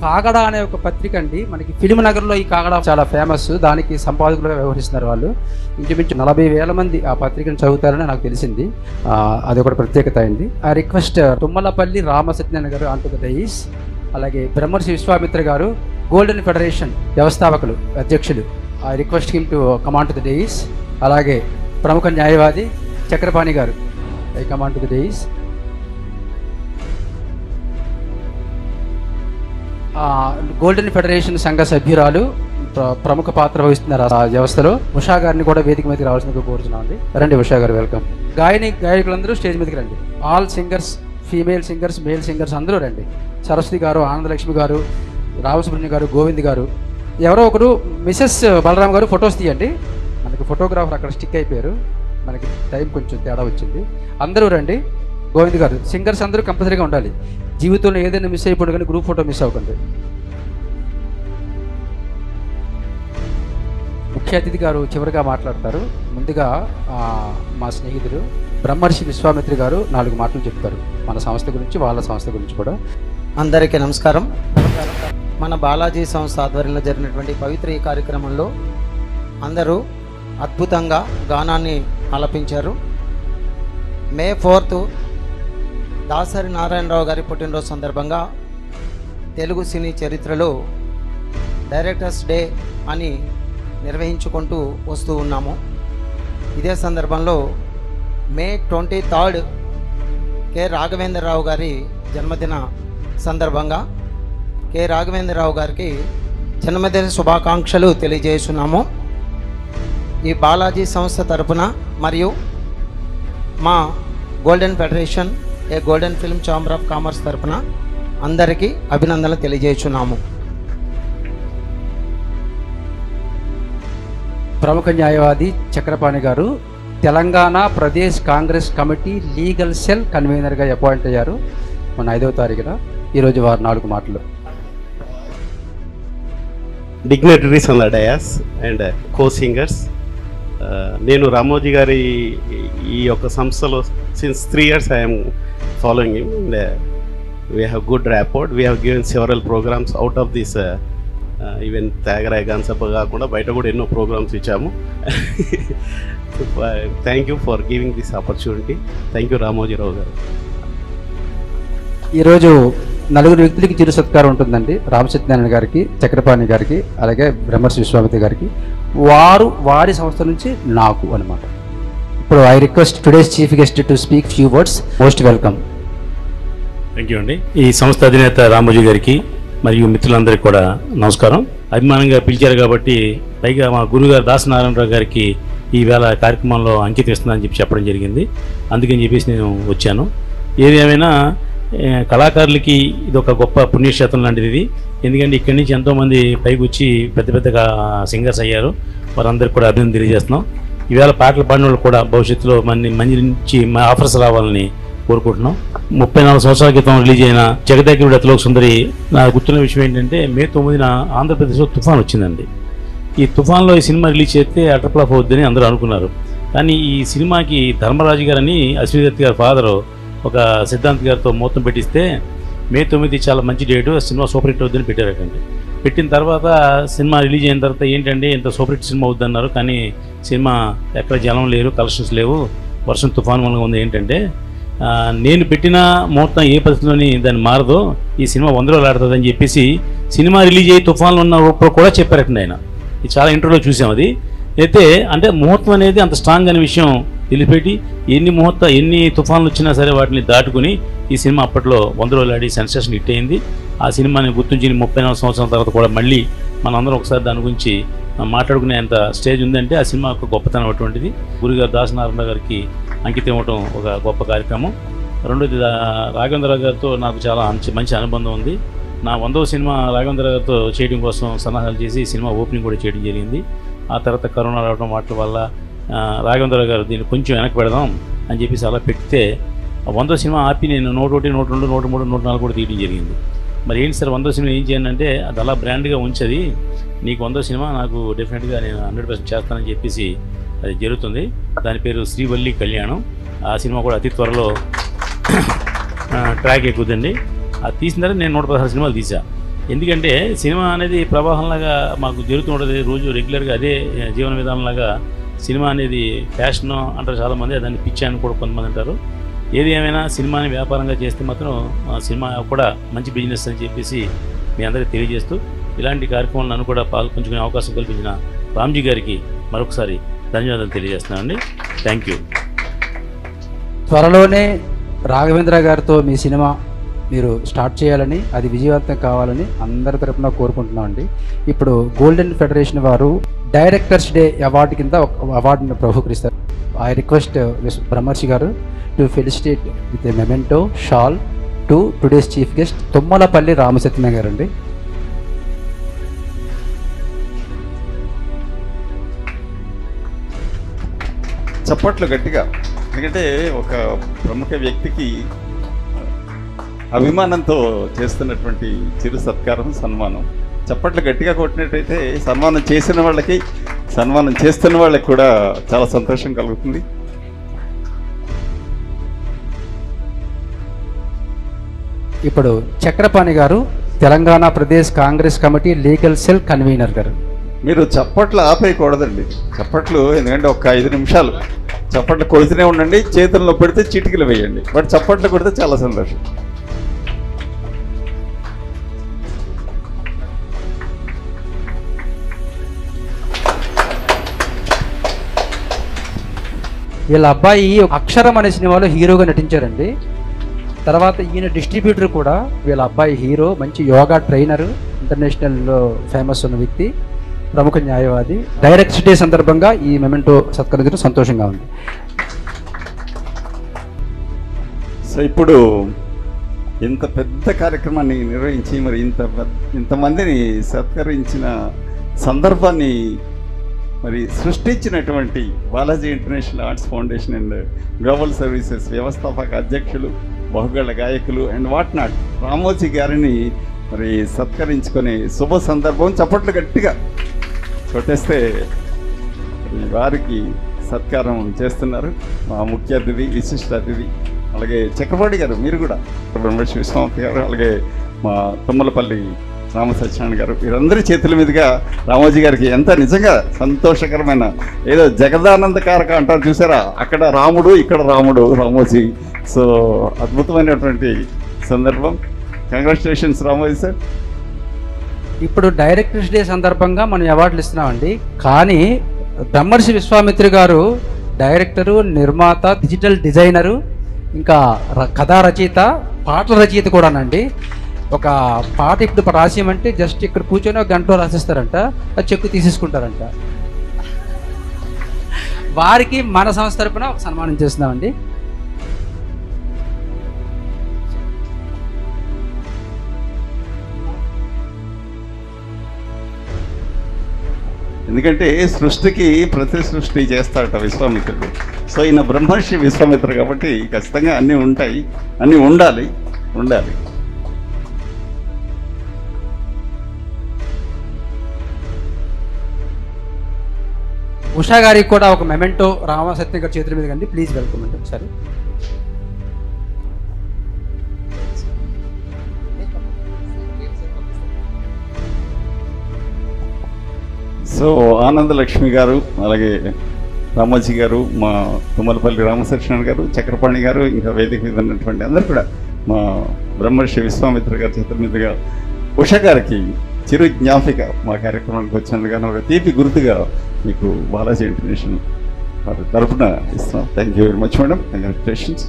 కాగడ అనే ఒక పత్రిక అండి, మనకి ఫిల్మ్ నగర్లో ఈ కాగడ చాలా ఫేమస్. దానికి సంపాదకులుగా వ్యవహరిస్తున్నారు వాళ్ళు. ఇంచుమించు 40,000 మంది ఆ పత్రికను చదువుతారని నాకు తెలిసింది. అది ఒక ప్రత్యేకత అయింది. ఆ రిక్వెస్ట్ తుమ్మలపల్లి రామసత్యనారాయణ గారు ఆన్ టు ద డైస్, అలాగే బ్రహ్మర్షి విశ్వామిత్ర గారు గోల్డెన్ ఫెడరేషన్ వ్యవస్థాపకులు అధ్యక్షులు, I request him to come on to the dais. అలాగే ప్రముఖ న్యాయవాది Chakrapani garu, I come on to the dais. Golden federation సంఘ సభ్యురాలు, ప్రముఖ పాత్ర వహిస్తున్నారు ఆ వ్యవస్థలో. ఉషా గారిని కూడా వేదిక మీదకి రావాల్సిందిగా కోరుతున్నాం అండి. రండి ఉషా గారు, వెల్కమ్. గాయకులందరూ స్టేజ్ మీదకి రండి. All singers, female singers, male singers అందరూ రండి. సరస్వతి గారు, ఆనందలక్ష్మి గారు, రామసుబ్రహ్మణ్యం గారు, గోవింద్ గారు, ఎవరో ఒకరు మిసెస్ బలరాం గారు ఫొటోస్ తీయండి. మనకి ఫోటోగ్రాఫర్ అక్కడ స్టిక్ అయిపోయారు, మనకి టైం కొంచెం తేడా వచ్చింది. అందరూ రండి. గోవింద్ గారు, సింగర్స్ అందరూ కంపల్సరీగా ఉండాలి. జీవితంలో ఏదైనా మిస్ అయిపోయింది కానీ గ్రూప్ ఫోటో మిస్ అవ్వకండి. ముఖ్య అతిథి గారు చివరిగా మాట్లాడతారు. ముందుగా మా స్నేహితుడు బ్రహ్మర్షి విశ్వామిత్ర గారు 4 మాటలు చెప్తారు మన సంస్థ గురించి, వాళ్ళ సంస్థ గురించి కూడా. అందరికీ నమస్కారం. మన బాలాజీ సంస్థ ఆధ్వర్యంలో జరిగినటువంటి పవిత్ర ఈ కార్యక్రమంలో అందరూ అద్భుతంగా గానాన్ని ఆలపించారు. మే 4 దాసరి నారాయణరావు గారి పుట్టినరోజు సందర్భంగా తెలుగు సినీ చరిత్రలో డైరెక్టర్స్ డే అని నిర్వహించుకుంటూ వస్తూ ఉన్నాము. ఇదే సందర్భంలో మే 23 కె రాఘవేంద్రరావు గారి జన్మదిన సందర్భంగా కె రాఘవేంద్రరావు గారికి జన్మదిన శుభాకాంక్షలు తెలియజేస్తున్నాము. ఈ బాలాజీ సంస్థ తరపున మరియు మా గోల్డెన్ ఫెడరేషన్ ఏ golden film chamber of commerce తరపున అందరికీ అభినందనలు తెలియజేస్తున్నాము. ప్రముఖ న్యాయవాది Chakrapani garu Telangana Pradesh Congress committee legal cell కన్వీనర్గా అపాయింట్ అయ్యారు మొన్న 5వ తారీఖున. ఈరోజు వారు 4 మాటలు. Dignitaries on the dais and co singers, నేను రామోజీ గారి ఈ యొక్క సంస్థలో since 3 years I'm following him and we have good rapport. We have given several programmes out of this even Thyagaraya gone సభ కాకుండా బయట కూడా ఎన్నో ప్రోగ్రామ్స్ ఇచ్చాము. Thank you for giving this opportunity. Thank you Ramoji Rao గారు. ఈరోజు 4 వ్యక్తులకి చిరు సత్కారం ఉంటుందండి. రామసత్యనారాయణ గారికి, చక్రపాణి గారికి, అలాగే బ్రహ్మర్షి విశ్వామిత్ర గారికి. వారి సంస్థ నుంచి నాకు అనమాట. ఇప్పుడు I request today's chief guest to speak few words. Most welcome. Thank you అండి. ఈ సంస్థ అధినేత రామోజీ గారికి మరియు మిత్రులందరికీ కూడా నమస్కారం. అభిమానంగా పిలిచారు కాబట్టి, పైగా మా గురుగారు దాసనారాయణరావు గారికి ఈవేళ కార్యక్రమంలో అంకితం ఇస్తుందని చెప్పడం జరిగింది. అందుకని చెప్పేసి నేను వచ్చాను. ఏది ఏమైనా కళాకారులకి ఇది ఒక గొప్ప పుణ్యక్షేత్రం లాంటిది. ఎందుకంటే ఇక్కడి నుంచి ఎంతోమంది పైకి వచ్చి పెద్ద పెద్దగా సింగర్స్ అయ్యారు. వారందరికీ కూడా అభినందన తెలియజేస్తున్నాం. ఈవేళ పాటలు పాడిన వాళ్ళు కూడా భవిష్యత్తులో మంచి నుంచి ఆఫర్స్ రావాలని కోరుకుంటున్నాం. 34 సంవత్సరాల క్రితం రిలీజ్ అయిన జగదేకుడి అతిలోక సుందరి, నాకు గుర్తున్న విషయం ఏంటంటే మే 9న ఆంధ్రప్రదేశ్లో తుఫాన్ వచ్చిందండి. ఈ తుఫాన్లో ఈ సినిమా రిలీజ్ చేస్తే అటర్ఫ్లాప్ అవుద్దని అందరూ అనుకున్నారు. కానీ ఈ సినిమాకి ధర్మరాజు గారని అశ్వదత్ గారి ఫాదరు ఒక సిద్ధాంత్ గారితో ముహూర్తం పెట్టిస్తే మే 9 చాలా మంచి డేటు, సినిమా సూపర్ హిట్ అవుద్దని పెట్టారటండి. పెట్టిన తర్వాత సినిమా రిలీజ్ అయిన తర్వాత ఏంటంటే ఇంత సూపర్ హిట్ సినిమా అవుద్దన్నారు. కానీ సినిమా ఎక్కడ జనం లేరు, కలెక్షన్స్ లేవు, వర్షం తుఫాన్ వల్ల ఉంది. ఏంటంటే నేను పెట్టిన ముహూర్తం ఏ పరిస్థితిలోని దాన్ని మారదో, ఈ సినిమా 100 రోజులు ఆడుతుందని చెప్పేసి సినిమా రిలీజ్ అయ్యి తుఫాన్లు ఉన్నప్పుడు కూడా చెప్పారటండి ఆయన. ఇది చాలా ఇంటర్వ్యూలో చూసాం. అది అయితే అంటే ముహూర్తం అనేది అంత స్ట్రాంగ్ అనే విషయం తెలిసిపెట్టి ఎన్ని తుఫాన్లు వచ్చినా సరే వాటిని దాటుకుని ఈ సినిమా అప్పట్లో 100 రోజులు ఆడి సెన్సేషన్ హిట్ అయింది. ఆ సినిమాని గుర్తుంచి 34 సంవత్సరాల తర్వాత కూడా మళ్ళీ మనందరం ఒకసారి దాని గురించి మాట్లాడుకునే అంత స్టేజ్ ఉందంటే ఆ సినిమా ఒక గొప్పతనం అటువంటిది. గురుగారు దాసనారాయణ గారికి అంకితం ఇవ్వటం ఒక గొప్ప కార్యక్రమం. రెండోది రాఘవేంద్రరావు గారితో నాకు చాలా మంచి అనుబంధం ఉంది. నా 100వ సినిమా రాఘవేంద్రరావు గారితో చేయడం కోసం సన్నాహాలు చేసి సినిమా ఓపెనింగ్ కూడా చేయడం జరిగింది. ఆ తర్వాత కరోనా రావడం వాటి వల్ల రాఘవేంద్రరావు గారు దీన్ని కొంచెం వెనక్కి పెడదాం అని చెప్పేసి అలా పెడితే 100వ సినిమా ఆపి నేను 101, 102, 103, 104 కూడా తీయడం జరిగింది. మరి ఏంటి సార్ 100వ సినిమా ఏం చేయాలంటే అది అలా బ్రాండ్గా ఉంచది, నీకు 100వ సినిమా నాకు డెఫినెట్గా నేను 100% చేస్తానని చెప్పేసి అది జరుగుతుంది. దాని పేరు శ్రీవల్లి కళ్యాణం. ఆ సినిమా కూడా అతి త్వరలో ట్రాక్ ఎక్కుతుందండి. అది తీసిన తర్వాత నేను 116 సినిమాలు తీసా. ఎందుకంటే సినిమా అనేది ప్రవాహంలాగా మాకు జరుగుతూ ఉంటుంది, రోజు రెగ్యులర్గా అదే జీవన విధానంలాగా. సినిమా అనేది ఫ్యాషన్ అంటారు చాలామంది, దాన్ని పిచ్చి అని కూడా కొంతమంది అంటారు. ఏది ఏమైనా సినిమాని వ్యాపారంగా చేస్తే మాత్రం సినిమా కూడా మంచి బిజినెస్ అని చెప్పేసి మీ అందరికీ తెలియజేస్తూ, ఇలాంటి కార్యక్రమాలను నన్ను కూడా పాల్పంచుకునే అవకాశం కల్పించిన రామ్జీ గారికి మరొకసారి ధన్యవాదాలు తెలియజేస్తున్నానండి. Thank you. త్వరలోనే రాఘవేంద్ర గారితో మీ సినిమా మీరు స్టార్ట్ చేయాలని, అది విజయవంతం కావాలని అందరి తరపున కోరుకుంటున్నాం అండి. ఇప్పుడు గోల్డెన్ ఫెడరేషన్ వారు డైరెక్టర్స్ డే అవార్డు కింద ఒక అవార్డును బహుకరిస్తారు. I request Brahmarshi garu to felicitate with a memento shawl to today's chief guest Tummalapalli Ramasatyanarayana garu అండి. చప్పట్లు గట్టిగా, ఎందుకంటే ఒక ప్రముఖ వ్యక్తికి అభిమానంతో చేస్తున్నటువంటి చిరు సత్కారం, సన్మానం. చప్పట్లు గట్టిగా కొట్టినట్టయితే సన్మానం చేసిన వాళ్ళకి, సన్మానం చేస్తున్న వాళ్ళకి కూడా చాలా సంతోషం కలుగుతుంది. ఇప్పుడు Chakrapani garu Telangana Pradesh Congress committee legal cell convener గారు. మీరు చప్పట్లు ఆపేయకూడదండి. చప్పట్లు ఎందుకంటే ఒక 5 నిమిషాలు చప్పట్లు కొడుతూనే ఉండండి, చేతుల్లో పెడితే చిటికలు వేయండి, బట్ చప్పట్లు కొడితే చాలా సంతోషం. వీళ్ళ అబ్బాయి అక్షరం అనే సినిమాలో హీరోగా నటించారండి. తర్వాత ఈయన డిస్ట్రిబ్యూటర్ కూడా. వీళ్ళ అబ్బాయి హీరో, మంచి యోగా ట్రైనరు, ఇంటర్నేషనల్లో ఫేమస్ ఉన్న వ్యక్తి, ప్రముఖ న్యాయవాది. డైరెక్టర్స్ డే సందర్భంగా ఈ మెమెంటో సత్కరించడం సంతోషంగా ఉంది. సో ఇప్పుడు ఇంత పెద్ద కార్యక్రమాన్ని నిర్వహించి మరి ఇంతమందిని సత్కరించిన సందర్భాన్ని మరి సృష్టించినటువంటి Balaji international arts foundation and global services వ్యవస్థాపక అధ్యక్షులు, బహుగళ గాయకులు అండ్ వాట్ నాట్ రామోజీ గారిని మరి సత్కరించుకునే శుభ సందర్భం. చప్పట్లు గట్టిగా కొట్టేస్తే వారికి సత్కారం చేస్తున్నారు మా ముఖ్య అతిథి, విశిష్ట అతిథి. అలాగే చక్రపాణి గారు, మీరు కూడా బ్రహ్మర్షి విశ్వనాథ్ గారు, అలాగే మా తుమ్మలపల్లి రామసత్యనారాయణ గారు, వీరందరి చేతుల మీదుగా రామోజీ గారికి ఎంత నిజంగా సంతోషకరమైన, ఏదో జగదానందకారక అంటారు చూసారా, అక్కడ రాముడు ఇక్కడ రాముడు రామోజీ. సో అద్భుతమైనటువంటి సందర్భం. Congratulations Ramoji sir. ఇప్పుడు డైరెక్టర్స్ డే సందర్భంగా మనం అవార్డులు ఇస్తున్నామండి. కానీ బ్రహ్మర్షి విశ్వామిత్ర గారు డైరెక్టరు, నిర్మాత, డిజిటల్ డిజైనరు, ఇంకా కథా రచయిత, పాటల రచయిత కూడానండి. ఒక పాట ఇప్పుడు రాసేయమంటే జస్ట్ ఇక్కడ కూర్చొని ఒక గంటలో రాసిస్తారంట, అది చెక్కు తీసేసుకుంటారంట. వారికి మన సంస్థ తరపున ఒక సన్మానం చేస్తున్నామండి. ఎందుకంటే సృష్టికి ప్రతి సృష్టి చేస్తాడట విశ్వామిత్రుడు. సో ఈయన బ్రహ్మర్షి విశ్వామిత్రుడు కాబట్టి ఖచ్చితంగా అన్నీ ఉంటాయి, అన్నీ ఉండాలి. ఉషా గారికి కూడా ఒక మెమెంటో రామసత్యం గారి చేతుల మీద కండి. ప్లీజ్ వెల్కమ్ అండి ఒకసారి. సో ఆనందలక్ష్మి గారు, అలాగే రామోజీ గారు, మా తుమ్మలపల్లి రామసత్యనారాయణ గారు, చక్రపాణి గారు, ఇంకా వేదిక మీద ఉన్నటువంటి అందరూ కూడా మా బ్రహ్మర్షి విశ్వామిత్ర గారి చేతుల మీదుగా ఉషా గారికి చిరు జ్ఞాపిక మా కార్యక్రమానికి వచ్చినందుకు ఒక తీపి గుర్తుగా మీకు బాలాజీ ఇంటర్నేషనల్ వారి తరఫున ఇస్తున్నాం. Thank you very much madam. Congratulations.